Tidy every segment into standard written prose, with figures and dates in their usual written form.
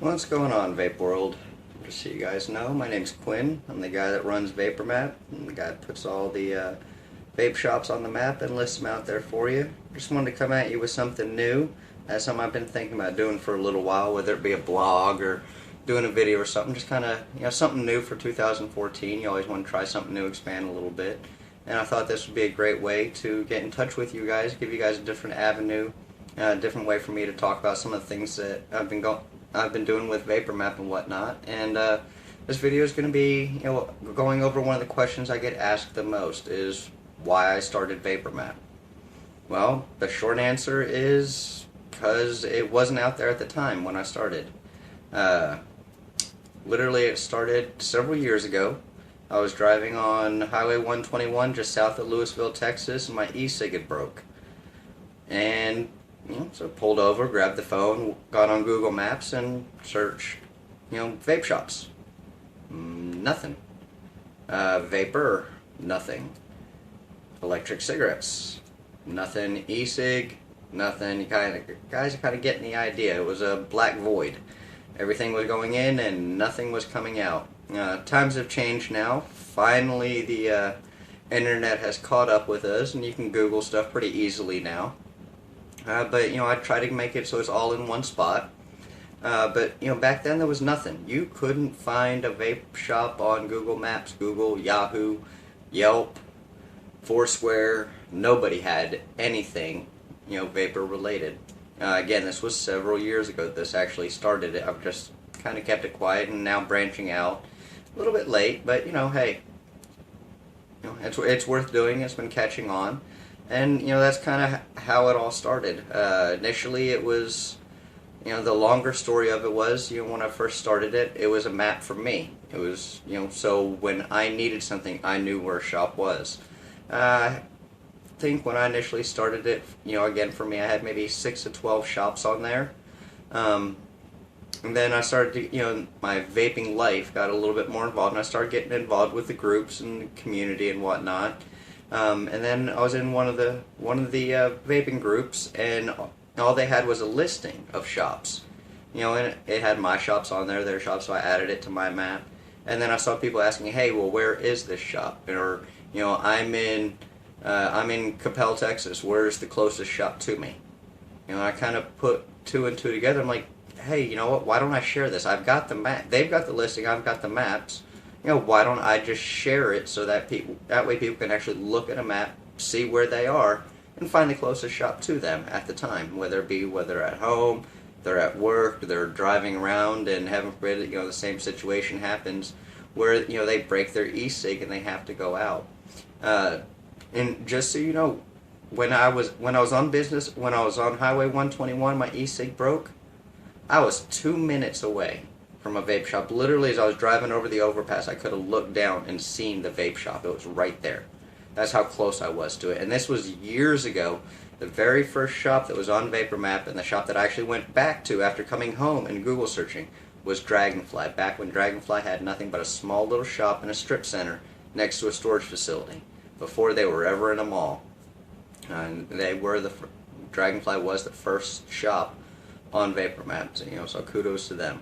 What's going on, Vape World? Just so you guys know, my name's Quinn. I'm the guy that runs VaporMap. I'm the guy that puts all the vape shops on the map and lists them out there for you. Just wanted to come at you with something new. That's something I've been thinking about doing for a little while, whether it be a blog or doing a video or something. Just kind of, something new for 2014. You always want to try something new, expand a little bit. And I thought this would be a great way to get in touch with you guys, give you guys a different avenue, a different way for me to talk about some of the things that I've been doing with VaporMap and whatnot. And this video is going to be, going over one of the questions I get asked the most is why I started VaporMap. Well, the short answer is because it wasn't out there at the time when I started. Literally, it started several years ago. I was driving on Highway 121 just south of Lewisville, Texas, and my e-cig had broke. And so I pulled over, grabbed the phone, got on Google Maps, and searched, vape shops. Nothing. Vapor, nothing. Electric cigarettes, nothing. E-cig, nothing. Guys are kind of getting the idea. It was a black void. Everything was going in and nothing was coming out. Times have changed now. Finally, the internet has caught up with us, and you can Google stuff pretty easily now. But I try to make it so it's all in one spot. But back then there was nothing. You couldn't find a vape shop on Google Maps, Google, Yahoo, Yelp, Foursquare. Nobody had anything, vapor related. Again, this was several years ago that this actually started. I've just kind of kept it quiet and now branching out. A little bit late, but hey, it's worth doing. It's been catching on. And, that's kind of how it all started. Initially, it was, the longer story of it was, when I first started it, it was a map for me. It was, so when I needed something, I knew where a shop was. I think when I initially started it, again, for me, I had maybe 6 to 12 shops on there. And then I started to, my vaping life got a little bit more involved, and I started getting involved with the groups and the community and whatnot. And then I was in one of the vaping groups, and all they had was a listing of shops. And it had my shops on there, their shops, so I added it to my map. And then I saw people asking, "Hey, well, where is this shop?" Or, I'm in Coppell, Texas. Where's the closest shop to me? I kind of put 2 and 2 together. I'm like, hey, you know what? Why don't I share this? I've got the map. They've got the listing. I've got the maps. Why don't I just share it so that way people can actually look at a map, see where they are, and find the closest shop to them at the time, whether they're at home, they're at work, they're driving around, and heaven forbid, the same situation happens where, they break their e-cig and they have to go out. And just so you know, when I was on Highway 121, my e-cig broke, I was 2 minutes away from a vape shop. Literally, as I was driving over the overpass, I could have looked down and seen the vape shop. It was right there. That's how close I was to it. And this was years ago. The very first shop that was on VaporMap, and the shop that I actually went back to after coming home and Google searching, was Dragonfly. Back when Dragonfly had nothing but a small little shop in a strip center next to a storage facility, before they were ever in a mall. And Dragonfly was the first shop on VaporMap. So kudos to them.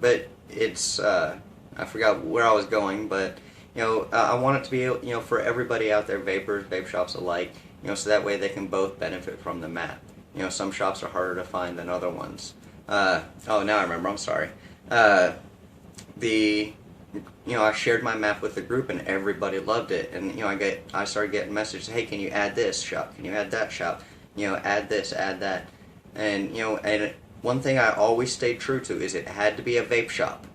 But it's, I forgot where I was going, but, I want it to be, for everybody out there, vapors, vape shops alike, so that way they can both benefit from the map. Some shops are harder to find than other ones. Oh, now I remember, I'm sorry. I shared my map with the group and everybody loved it, and, I started getting messages, hey, can you add this shop? Can you add that shop? Add this, add that. And, and one thing I always stayed true to is it had to be a vape shop.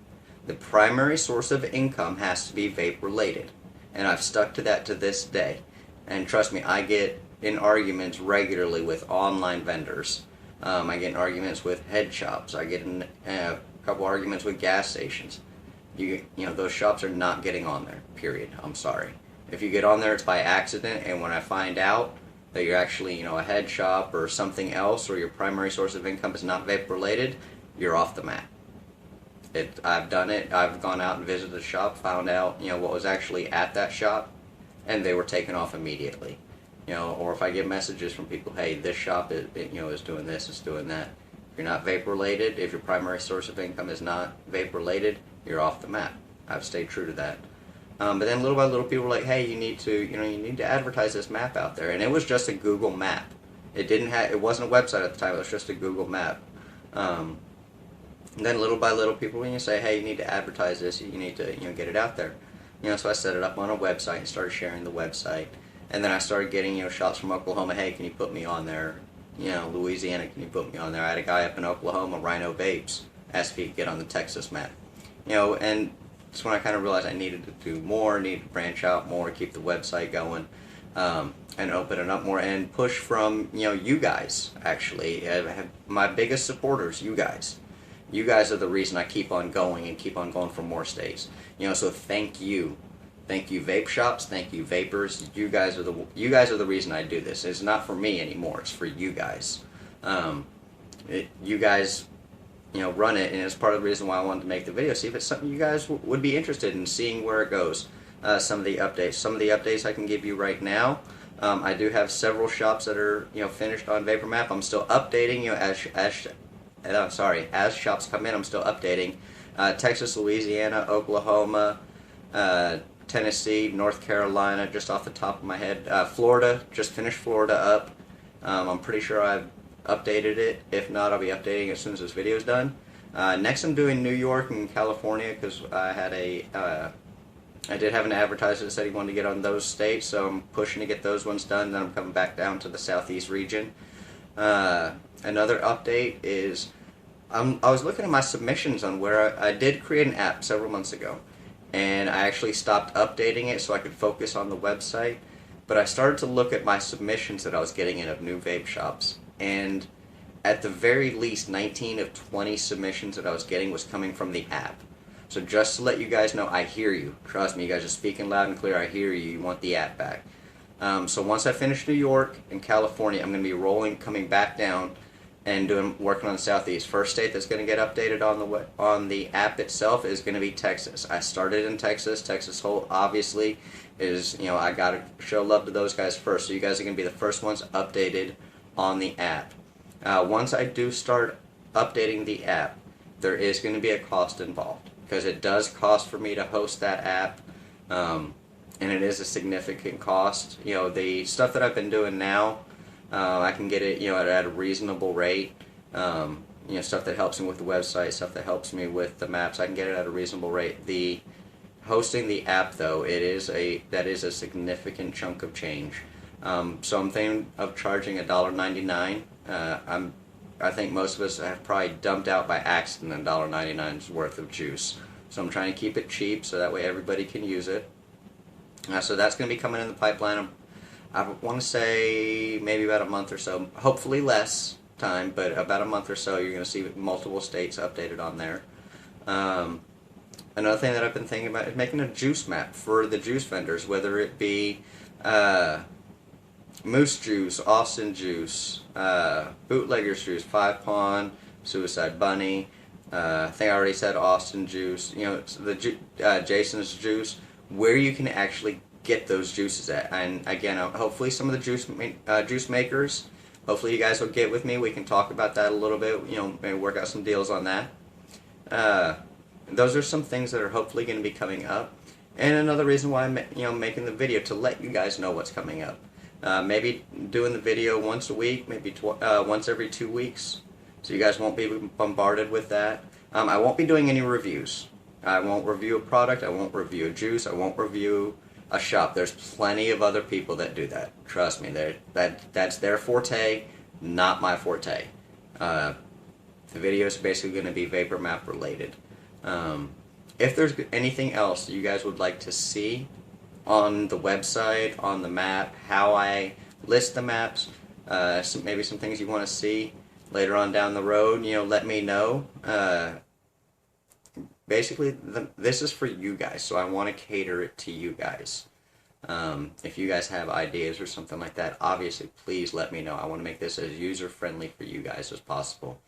The primary source of income has to be vape related. And I've stuck to that to this day. And trust me, I get in arguments regularly with online vendors. I get in arguments with head shops. I get in a couple arguments with gas stations. Those shops are not getting on there, period. I'm sorry. If you get on there, it's by accident, and when I find out that you're actually, a head shop or something else, or your primary source of income is not vape related, you're off the map. I've done it. I've gone out and visited the shop, found out, what was actually at that shop, and they were taken off immediately. Or if I get messages from people, hey, this shop is doing this, it's doing that, If you're not vape related, if your primary source of income is not vape related, you're off the map. I've stayed true to that. But then little by little, people were like, "Hey, you need to advertise this map out there." And it was just a Google map. It wasn't a website at the time. It was just a Google map. And then little by little, people when you say, "Hey, you need to advertise this. You need to get it out there." So I set it up on a website and started sharing the website. And then I started getting shots from Oklahoma. "Hey, can you put me on there?" Louisiana, "Can you put me on there?" I had a guy up in Oklahoma, Rhino Vapes, asked if he could get on the Texas map. And that's when I kind of realized I needed to do more, needed to branch out more, keep the website going, and open it up more, and push from you guys. Actually, I have my biggest supporters, you guys. You guys are the reason I keep on going and keep on going for more states. So thank you. Thank you, vape shops. Thank you, vapors. You guys are the reason I do this. It's not for me anymore. It's for you guys. You guys, run it, and it's part of the reason why I wanted to make the video. See if it's something you guys would be interested in seeing where it goes. Some of the updates I can give you right now. I do have several shops that are finished on VaporMap. I'm still updating as shops come in. I'm still updating. Texas, Louisiana, Oklahoma, Tennessee, North Carolina, just off the top of my head. Florida, just finished Florida up. I'm pretty sure I've updated it. If not, I'll be updating as soon as this video is done. Next, I'm doing New York and California because I did have an advertiser that said he wanted to get on those states, so I'm pushing to get those ones done. Then I'm coming back down to the Southeast region. Another update is I was looking at my submissions on where I did create an app several months ago, and I actually stopped updating it so I could focus on the website. But I started to look at my submissions that I was getting in of new vape shops, and at the very least 19 of 20 submissions that I was getting was coming from the app. So just to let you guys know, I hear you. Trust me, you guys are speaking loud and clear. I hear you. You want the app back. So once I finish New York and California, I'm going to be coming back down and working on the Southeast. First state that's going to get updated on the app itself is going to be Texas. I started in Texas. Texas obviously is, I got to show love to those guys first. So you guys are going to be the first ones updated on the app. Once I do start updating the app, there is going to be a cost involved because it does cost for me to host that app. And it is a significant cost. The stuff that I've been doing now, I can get it, at a reasonable rate. Stuff that helps me with the website, stuff that helps me with the maps, I can get it at a reasonable rate. The hosting the app, though, that is a significant chunk of change. So I'm thinking of charging $1.99. I think most of us have probably dumped out by accident $1.99's worth of juice. So I'm trying to keep it cheap so that way everybody can use it. So that's going to be coming in the pipeline. I want to say maybe about a month or so. Hopefully less time, but about a month or so you're going to see multiple states updated on there. Another thing that I've been thinking about is making a juice map for the juice vendors, whether it be Moose Juice, Austin Juice, Bootleggers Juice, Five Pawn, Suicide Bunny. I think I already said Austin Juice. Jason's Juice. Where you can actually get those juices at. And again, hopefully some of the juice makers, hopefully you guys will get with me. We can talk about that a little bit, maybe work out some deals on that. Those are some things that are hopefully going to be coming up. And another reason why I'm making the video, to let you guys know what's coming up. Maybe doing the video once a week, maybe once every 2 weeks, so you guys won't be bombarded with that. I won't be doing any reviews. I won't review a product, I won't review a juice, I won't review a shop. There's plenty of other people that do that. Trust me, that's their forte, not my forte. The video is basically going to be VaporMap related. If there's anything else you guys would like to see on the website, on the map, how I list the maps, maybe some things you want to see later on down the road, let me know. Basically, this is for you guys, so I want to cater it to you guys. If you guys have ideas or something like that, obviously, please let me know. I want to make this as user-friendly for you guys as possible.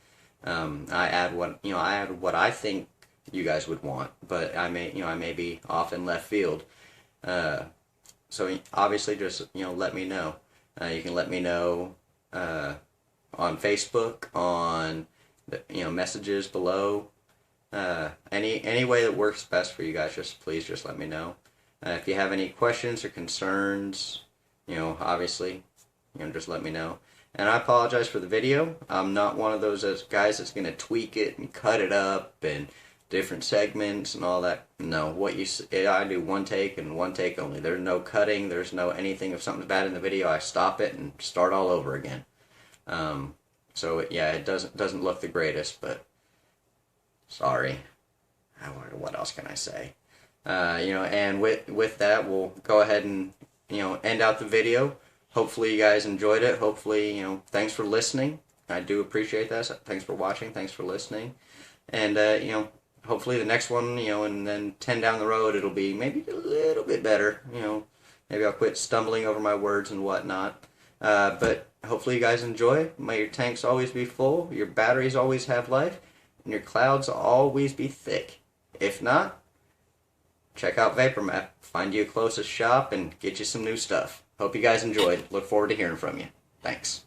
I add what I think you guys would want, but I may be off in left field. So obviously, just let me know. You can let me know on Facebook, on messages below. Any way that works best for you guys, please just let me know. If you have any questions or concerns, obviously, just let me know. And I apologize for the video. I'm not one of those guys that's gonna tweak it and cut it up and different segments and all that. No, I do one take and one take only. There's no cutting. There's no anything. If something's bad in the video, I stop it and start all over again. So yeah, it doesn't look the greatest, but sorry. What else can I say? And with that, we'll go ahead and end out the video. Hopefully you guys enjoyed it. Hopefully, thanks for listening. I do appreciate that. Thanks for watching. Thanks for listening. And hopefully the next one, and then 10 down the road, it'll be maybe a little bit better. Maybe I'll quit stumbling over my words and whatnot. But hopefully you guys enjoy. May your tanks always be full, your batteries always have life, and your clouds always be thick. If not, check out VaporMap. Find you a closest shop and get you some new stuff. Hope you guys enjoyed. Look forward to hearing from you. Thanks.